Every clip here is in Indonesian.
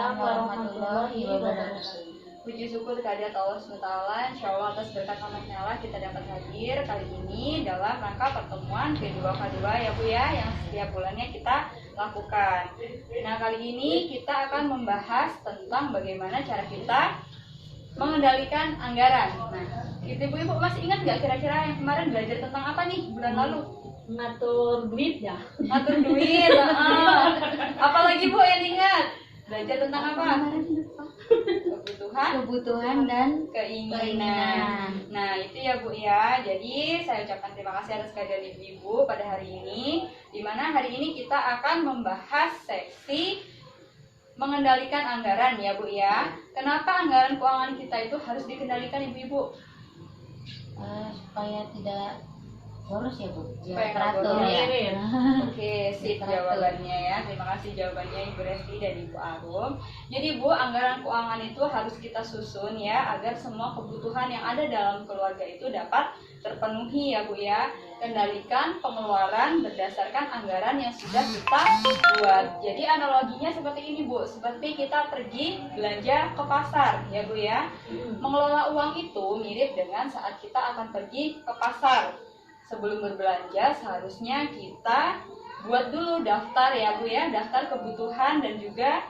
Waalaikumsalam warahmatullahi wabarakatuh. Puji syukur kehadirat Allah SWT, insya Allah atas berkat rahmatnya Allah kita dapat hadir kali ini dalam rangka pertemuan kedua ya Bu ya, yang setiap bulannya kita lakukan. Nah, kali ini kita akan membahas tentang bagaimana cara kita mengendalikan anggaran. Nah, ibu-ibu masih ingat nggak kira-kira yang kemarin belajar tentang apa nih bulan lalu? Ngatur duit ya? Ngatur duit. Apalagi Bu yang ingat? Belajar tentang apa? Kebutuhan dan keinginan. Nah, itu ya Bu ya. Jadi saya ucapkan terima kasih atas kehadiran ibu-ibu pada hari ini, di mana hari ini kita akan membahas seksi mengendalikan anggaran ya Bu ya. Kenapa anggaran keuangan kita itu harus dikendalikan ibu-ibu? supaya tidak boros ya Bu, Supaya nggak teratur boros. ya. Oke, sip jawabannya ya. Terima kasih jawabannya Ibu Resti dan Ibu Arum. Jadi Bu, anggaran keuangan itu harus kita susun ya, agar semua kebutuhan yang ada dalam keluarga itu dapat terpenuhi ya Bu ya. Kendalikan pengeluaran berdasarkan anggaran yang sudah kita buat. Jadi analoginya seperti ini Bu, seperti kita pergi belanja ke pasar ya Bu ya. Mengelola uang itu mirip dengan saat kita akan pergi ke pasar. Sebelum berbelanja seharusnya kita buat dulu daftar ya Bu ya, daftar kebutuhan dan juga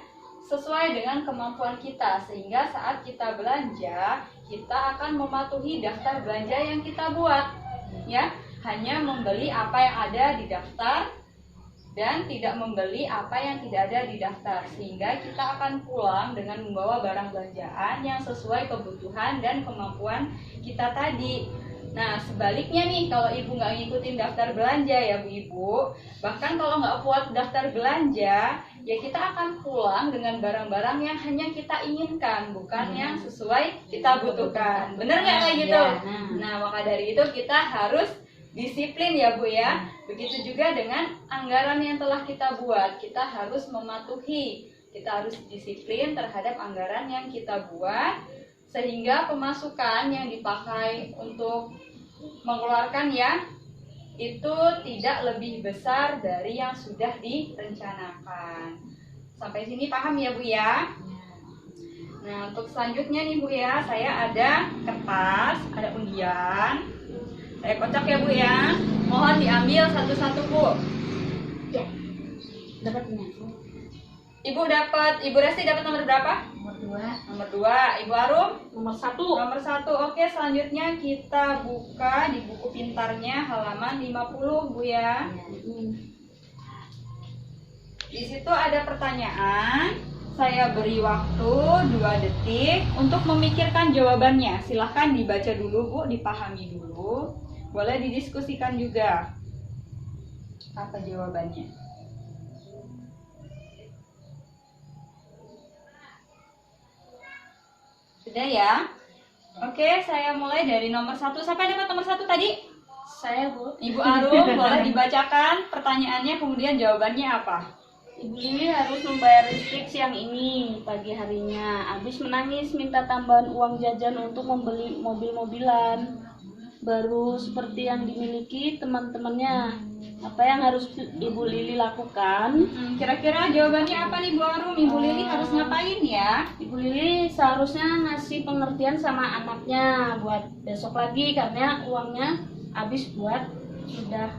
sesuai dengan kemampuan kita, sehingga saat kita belanja kita akan mematuhi daftar belanja yang kita buat ya, hanya membeli apa yang ada di daftar dan tidak membeli apa yang tidak ada di daftar, sehingga kita akan pulang dengan membawa barang belanjaan yang sesuai kebutuhan dan kemampuan kita tadi. Nah, sebaliknya nih, kalau ibu nggak ngikutin daftar belanja ya Bu Ibu, bahkan kalau nggak buat daftar belanja, ya kita akan pulang dengan barang-barang yang hanya kita inginkan, bukan yang sesuai kita butuhkan. Bener nggak kayak gitu? Nah, maka dari itu kita harus disiplin ya Bu ya. Begitu juga dengan anggaran yang telah kita buat, kita harus mematuhi, kita harus disiplin terhadap anggaran yang kita buat, sehingga pemasukan yang dipakai untuk mengeluarkan ya itu tidak lebih besar dari yang sudah direncanakan. Sampai sini paham ya Bu ya? Nah, untuk selanjutnya nih Bu ya, saya ada kertas, ada undian. Saya kocok ya Bu ya. Mohon diambil satu-satu Bu. Ya. Dapatnya. Ibu Resti dapat nomor berapa? Nomor 2. Nomor 2. Ibu Arum? Nomor 1. Nomor 1. Oke, selanjutnya kita buka di buku pintarnya halaman 50 Bu ya. Di situ ada pertanyaan. Saya beri waktu 2 detik untuk memikirkan jawabannya. Silahkan dibaca dulu Bu, dipahami dulu. Boleh didiskusikan juga. Apa jawabannya? Sudah ya? Oke, saya mulai dari nomor 1. Siapa yang dapat nomor 1 tadi? Saya Bu. Ibu Arum, boleh dibacakan pertanyaannya, kemudian jawabannya apa? Ibu Lili harus membayar listrik siang ini pagi harinya. Habis menangis minta tambahan uang jajan untuk membeli mobil-mobilan baru seperti yang dimiliki teman-temannya. Apa yang harus Ibu Lili lakukan? Kira-kira jawabannya apa nih Bu Arum? Ibu Lili harus ngapain ya? Ibu Lili seharusnya ngasih pengertian sama anaknya buat besok lagi, karena uangnya sudah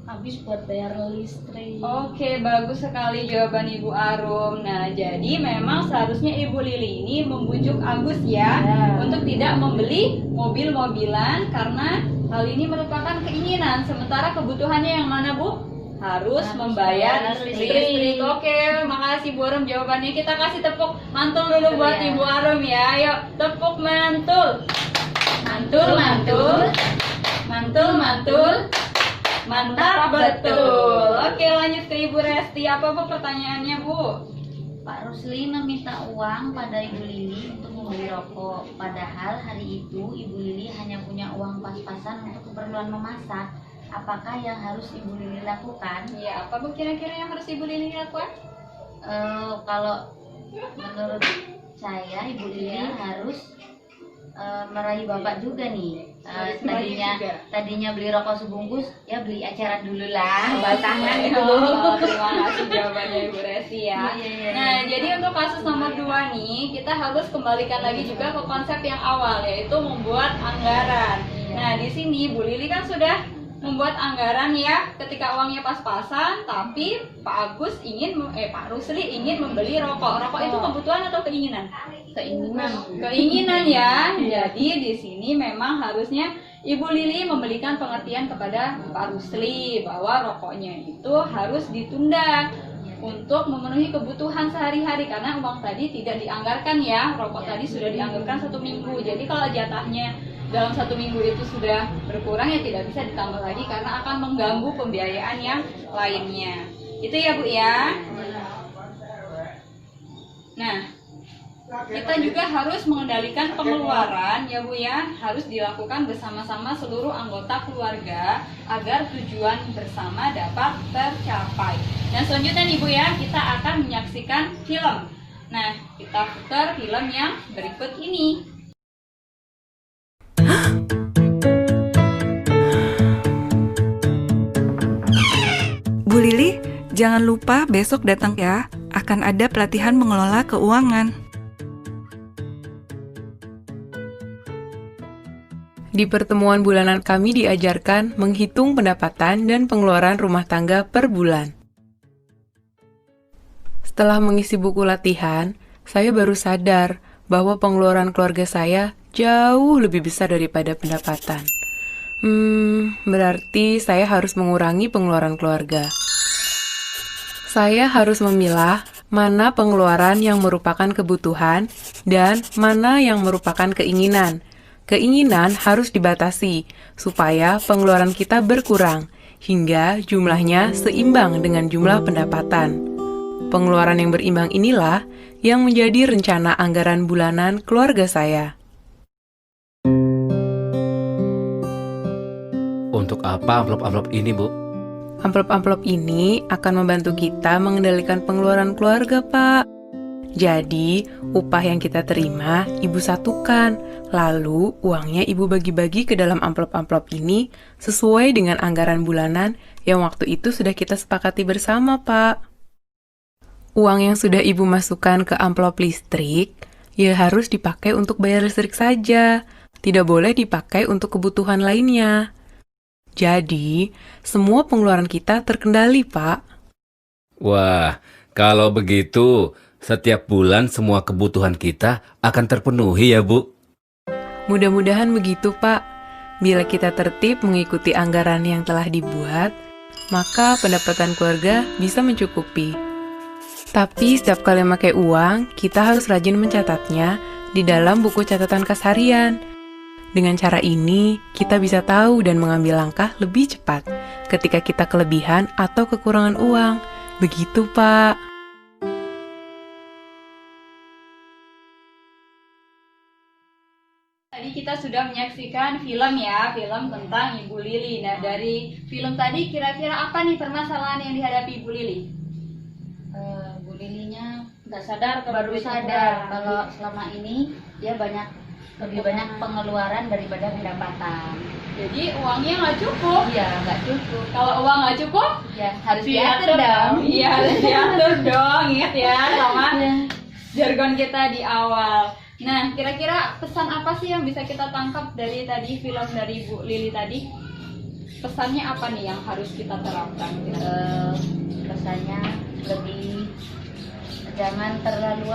habis buat bayar listrik. Oke, bagus sekali jawaban Ibu Arum. Nah, jadi memang seharusnya Ibu Lili ini membujuk Agus ya, untuk tidak membeli mobil-mobilan karena hal ini merupakan keinginan, sementara kebutuhannya yang mana Bu? Harus membayar listrik. Oke, makasih Bu Arum jawabannya. Kita kasih tepuk mantul dulu buat Ibu Arum ya. Ayo, tepuk mantul. Mantul, mantul. Mantul, mantul. Mantap betul. Oke, lanjut ke Ibu Resti. Apa Bu pertanyaannya Bu? Pak Rusli meminta uang pada Ibu Lili untuk membeli rokok. Padahal hari itu Ibu Lili hanya punya uang pas-pasan untuk keperluan memasak. Apakah yang harus Ibu Lili lakukan? Ya, apa Bu kira-kira yang harus Ibu Lili lakukan? Kalau menurut saya Ibu Lili harus merayu Bapak juga nih. Tadinya beli rokok sebungkus, ya beli eceran dulu lah, batangan itu. Terima kasih jawabannya Ibu Resti. Resti ya. Iya. Nah, jadi untuk kasus nomor 2 nih, kita harus kembalikan lagi juga ke konsep yang awal, yaitu membuat anggaran. Nah, di sini Bu Lili kan sudah membuat anggaran ya, ketika uangnya pas-pasan, tapi Pak Rusli ingin membeli rokok. Rokok itu kebutuhan atau keinginan? Keinginan ya. Jadi di sini memang harusnya Ibu Lili memberikan pengertian kepada Pak Rusli bahwa rokoknya itu harus ditunda untuk memenuhi kebutuhan sehari-hari, karena uang tadi tidak dianggarkan ya. Rokok tadi sudah dianggarkan 1 minggu. Jadi kalau jatahnya dalam 1 minggu itu sudah berkurang ya tidak bisa ditambah lagi karena akan mengganggu pembiayaan yang lainnya. Itu ya Bu ya. Nah, kita juga harus mengendalikan pengeluaran ya Bu ya, harus dilakukan bersama-sama seluruh anggota keluarga agar tujuan bersama dapat tercapai. Dan selanjutnya nih Bu ya, kita akan menyaksikan film. Nah, kita putar film yang berikut ini. Bu Lili, jangan lupa besok datang ya, akan ada pelatihan mengelola keuangan. Di pertemuan bulanan kami diajarkan menghitung pendapatan dan pengeluaran rumah tangga per bulan. Setelah mengisi buku latihan, saya baru sadar bahwa pengeluaran keluarga saya jauh lebih besar daripada pendapatan. Berarti saya harus mengurangi pengeluaran keluarga. Saya harus memilah mana pengeluaran yang merupakan kebutuhan dan mana yang merupakan keinginan. Keinginan harus dibatasi supaya pengeluaran kita berkurang hingga jumlahnya seimbang dengan jumlah pendapatan. Pengeluaran yang berimbang inilah yang menjadi rencana anggaran bulanan keluarga saya. Untuk apa amplop-amplop ini, Bu? Amplop-amplop ini akan membantu kita mengendalikan pengeluaran keluarga, Pak. Jadi, upah yang kita terima, Ibu satukan. Lalu, uangnya Ibu bagi-bagi ke dalam amplop-amplop ini sesuai dengan anggaran bulanan yang waktu itu sudah kita sepakati bersama, Pak. Uang yang sudah Ibu masukkan ke amplop listrik, ya harus dipakai untuk bayar listrik saja. Tidak boleh dipakai untuk kebutuhan lainnya. Jadi, semua pengeluaran kita terkendali, Pak. Wah, kalau begitu, setiap bulan semua kebutuhan kita akan terpenuhi ya, Bu? Mudah-mudahan begitu, Pak. Bila kita tertib mengikuti anggaran yang telah dibuat, maka pendapatan keluarga bisa mencukupi. Tapi setiap kali memakai uang, kita harus rajin mencatatnya di dalam buku catatan kas harian. Dengan cara ini, kita bisa tahu dan mengambil langkah lebih cepat ketika kita kelebihan atau kekurangan uang. Begitu, Pak. Tadi kita sudah menyaksikan film ya, film tentang Ibu Lili. Nah, dari film tadi kira-kira apa nih permasalahan yang dihadapi Ibu Lili? Bu Lilinya Nggak sadar baru sadar kalau selama ini dia lebih banyak pengeluaran daripada pendapatan. Jadi uangnya nggak cukup. Iya, nggak cukup. Kalau uang nggak cukup, Ya harus diatur dong. Iya, harus diatur dong. Ingat ya sama jargon kita di awal. Nah, kira-kira pesan apa sih yang bisa kita tangkap dari tadi film dari Bu Lili tadi? Pesannya apa nih yang harus kita terapkan? Rasanya lebih jangan terlalu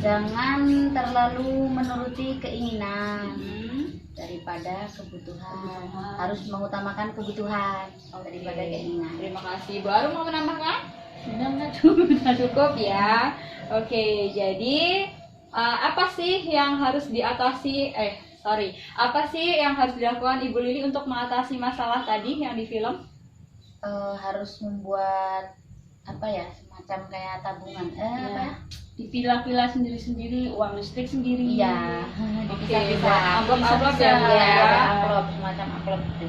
jangan terlalu menuruti keinginan daripada kebutuhan. Harus mengutamakan kebutuhan daripada keinginan. Terima kasih. Bu Arum mau menambahkan? Sudah Cukup ya. Oke, jadi apa sih yang harus diatasi? Apa sih yang harus dilakukan Ibu Lili untuk mengatasi masalah tadi yang di film? Harus membuat semacam kayak tabungan. dipilah-pilah sendiri-sendiri, uang listrik sendiri. Iya. Dipisah-pisah. Amplop-amplop ya, Bu ya. Amplop, semacam amplop itu.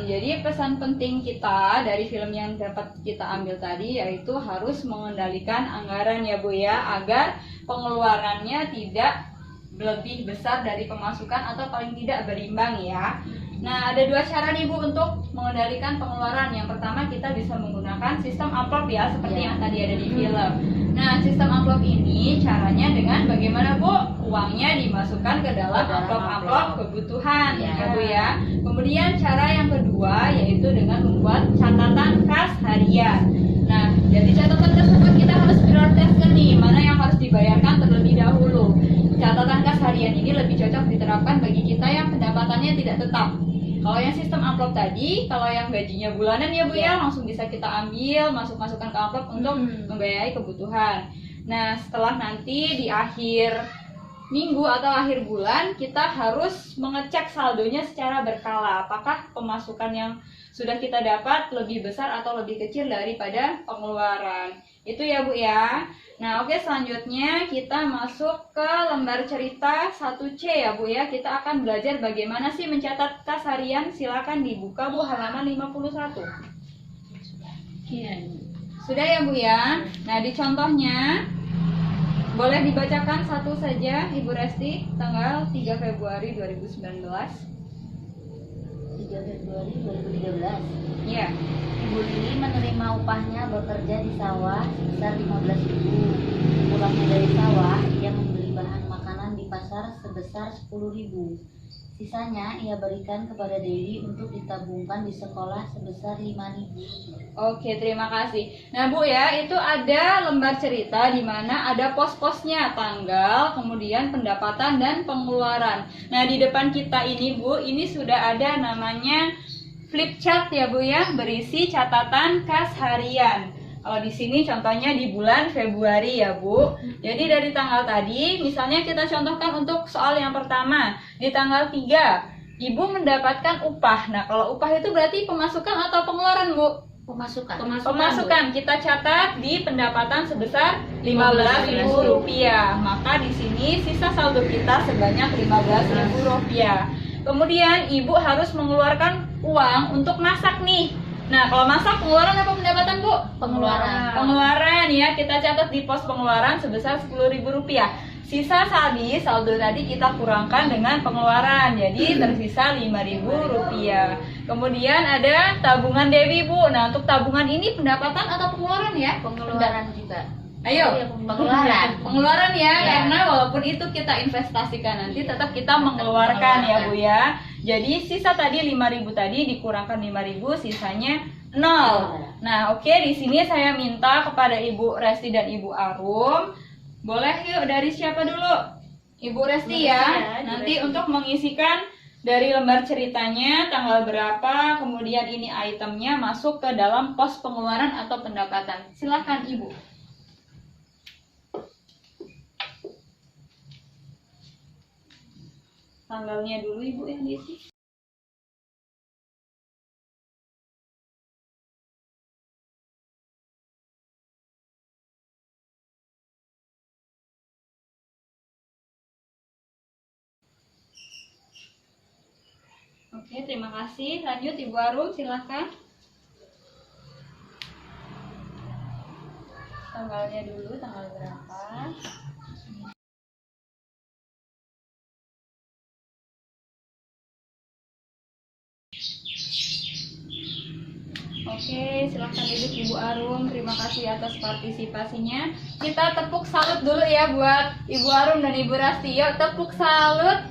Jadi pesan penting kita dari film yang dapat kita ambil tadi yaitu harus mengendalikan anggaran ya Bu ya, agar pengeluarannya tidak lebih besar dari pemasukan atau paling tidak berimbang ya. Nah, ada dua cara nih Bu untuk mengendalikan pengeluaran. Yang pertama kita bisa menggunakan sistem amplop ya, seperti yang tadi ada di film. Nah, sistem amplop ini caranya dengan bagaimana Bu? Uangnya dimasukkan ke dalam amplop-amplop kebutuhan ya Bu ya. Kemudian cara yang kedua yaitu dengan membuat catatan kas harian. Nah, dari catatan tersebut kita harus prioritaskan nih mana yang harus dibayarkan terlebih dahulu. Catatan kas harian ini lebih cocok diterapkan bagi kita yang pendapatannya tidak tetap. Kalau yang sistem amplop tadi, kalau yang gajinya bulanan ya Bu ya, langsung bisa kita ambil, masukkan ke amplop untuk membiayai kebutuhan. Nah, setelah nanti di akhir minggu atau akhir bulan, kita harus mengecek saldonya secara berkala. Apakah pemasukan yang sudah kita dapat lebih besar atau lebih kecil daripada pengeluaran. Itu ya Bu ya. Nah, oke, selanjutnya kita masuk ke lembar cerita 1C ya Bu ya. Kita akan belajar bagaimana sih mencatat kas harian. Silakan dibuka Bu halaman 51. Sudah ya Bu ya. Nah, di contohnya boleh dibacakan satu saja Ibu Resti, tanggal 3 Februari 2019. 3 Februari 2013. Iya. Ibu Lili menerima upahnya bekerja di sawah sebesar 15.000. Pulangnya dari sawah, ia membeli bahan makanan di pasar sebesar 10.000. Sisanya ia berikan kepada Dewi untuk ditabungkan di sekolah sebesar 5.000. Oke, terima kasih. Nah Bu ya, itu ada lembar cerita di mana ada pos-posnya, tanggal, kemudian pendapatan dan pengeluaran. Nah, di depan kita ini Bu, ini sudah ada namanya flip chart ya Bu ya, berisi catatan kas harian. Kalau di sini contohnya di bulan Februari ya Bu. Jadi dari tanggal tadi, misalnya kita contohkan untuk soal yang pertama, di tanggal 3, Ibu mendapatkan upah. Nah, kalau upah itu berarti pemasukan atau pengeluaran Bu? Pemasukan. Kita catat di pendapatan sebesar Rp15.000. Maka di sini sisa saldo kita sebanyak Rp15.000. Kemudian Ibu harus mengeluarkan uang untuk masak nih. Nah, kalau masak pengeluaran apa pendapatan Bu? Pengeluaran ya, kita catat di pos pengeluaran sebesar Rp10.000. Sisa saldo tadi kita kurangkan dengan pengeluaran, jadi tersisa Rp5.000. Kemudian ada tabungan Dewi Bu. Nah, untuk tabungan ini pendapatan atau pengeluaran ya? Pengeluaran juga. Ayo, pengeluaran ya, karena walaupun itu kita investasikan nanti tetap kita mengeluarkan ya Bu ya. Jadi sisa tadi 5.000 tadi dikurangkan 5.000, sisanya 0. Nah, oke, di sini saya minta kepada Ibu Resti dan Ibu Arum. Boleh yuk, dari siapa dulu? Ibu Resti ya. Nanti untuk mengisikan dari lembar ceritanya tanggal berapa, kemudian ini itemnya masuk ke dalam pos pengeluaran atau pendapatan. Silakan Ibu. Tanggalnya dulu Ibu yang diisi. Oke, terima kasih. Lanjut Ibu Arum, silakan. Tanggalnya dulu, tanggal berapa? Oke, silahkan duduk Ibu Arum. Terima kasih atas partisipasinya. Kita tepuk salut dulu ya buat Ibu Arum dan Ibu Rasti. Yuk, tepuk salut.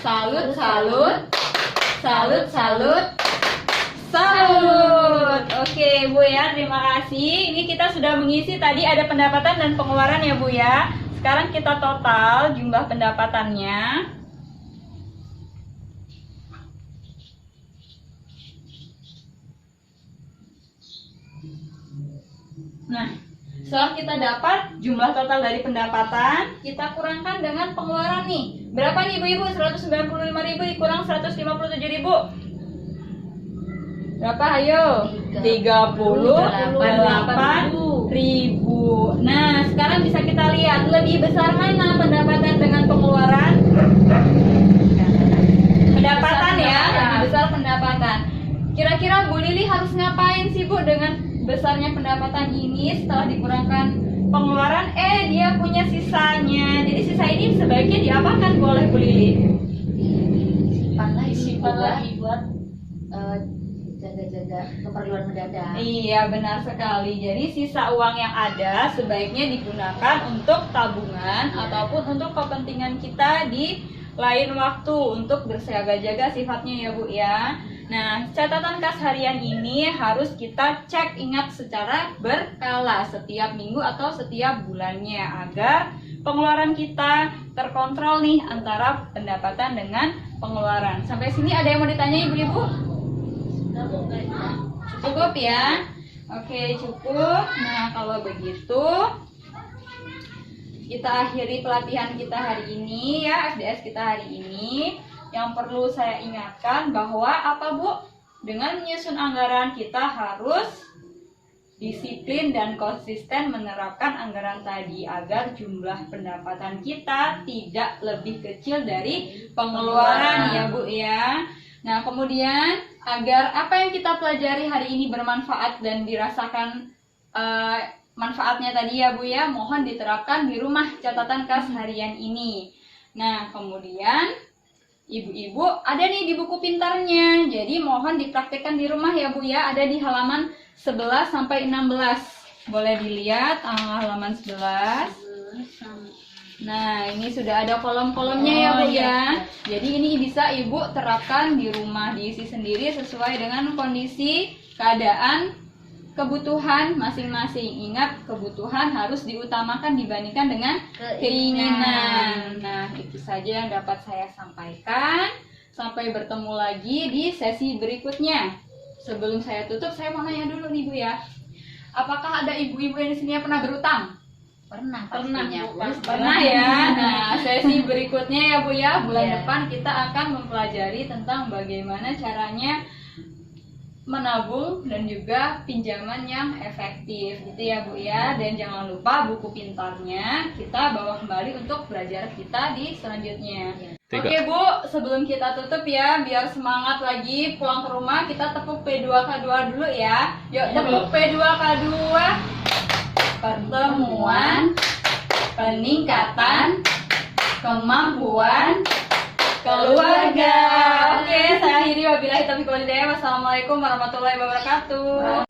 Salut, salut. Salut, salut. Salut. Oke Bu ya, terima kasih. Ini kita sudah mengisi tadi ada pendapatan dan pengeluaran ya Bu ya. Sekarang kita total jumlah pendapatannya. Nah, setelah kita dapat jumlah total dari pendapatan, kita kurangkan dengan pengeluaran nih. Berapa nih Ibu-ibu? 195.000 dikurang 157.000. Berapa? Ayo. 38.000. Nah, sekarang bisa kita lihat lebih besar mana pendapatan dengan pengeluaran? Pendapatan ya, lebih besar pendapatan. Kira-kira Bu Lili harus ngapain sih Bu dengan besarnya pendapatan ini setelah dikurangkan pengeluaran? Dia punya sisanya. Jadi sisa ini sebaiknya diapakan oleh Bu Lili? disimpan juga lagi buat jaga-jaga keperluan mendadak. Iya, benar sekali. Jadi sisa uang yang ada sebaiknya digunakan untuk tabungan ataupun untuk kepentingan kita di lain waktu untuk bersiaga-jaga sifatnya ya Bu ya. Nah, catatan kas harian ini harus kita cek, ingat, secara berkala setiap minggu atau setiap bulannya agar pengeluaran kita terkontrol nih antara pendapatan dengan pengeluaran. Sampai sini ada yang mau ditanya Ibu-ibu? Cukup ya? Oke, cukup. Nah, kalau begitu kita akhiri pelatihan kita hari ini ya, FDS kita hari ini. Yang perlu saya ingatkan bahwa apa Bu? Dengan menyusun anggaran kita harus disiplin dan konsisten menerapkan anggaran tadi agar jumlah pendapatan kita tidak lebih kecil dari pengeluaran ya Bu ya. Nah, kemudian agar apa yang kita pelajari hari ini bermanfaat dan dirasakan manfaatnya tadi ya Bu ya, mohon diterapkan di rumah catatan kas harian ini. Nah, kemudian ibu-ibu ada nih di buku pintarnya, jadi mohon dipraktekkan di rumah ya Bu ya, ada di halaman 11 sampai 16. Boleh dilihat halaman 11. Nah, ini sudah ada kolom-kolomnya ya Bu ya. Jadi ini bisa Ibu terapkan di rumah, diisi sendiri sesuai dengan kondisi, keadaan, kebutuhan masing-masing. Ingat, kebutuhan harus diutamakan dibandingkan dengan keinginan. Nah, itu saja yang dapat saya sampaikan. Sampai bertemu lagi di sesi berikutnya. Sebelum saya tutup, saya mau nanya dulu nih Bu ya. Apakah ada ibu-ibu yang di sini yang pernah berutang? Pernah pastinya. Pernah ya. Nah, sesi berikutnya ya Bu ya, bulan Iya. depan kita akan mempelajari tentang bagaimana caranya menabung dan juga pinjaman yang efektif gitu ya Bu ya. Dan jangan lupa buku pintarnya kita bawa kembali untuk belajar kita di selanjutnya. Oke Bu, sebelum kita tutup ya, biar semangat lagi pulang ke rumah, kita tepuk P2K2 dulu ya. Yuk tepuk P2K2. Pertemuan, peningkatan, kemampuan keluarga. Oke, saya akhiri wabillahi taufiq wal hidayah. Wassalamualaikum warahmatullahi wabarakatuh.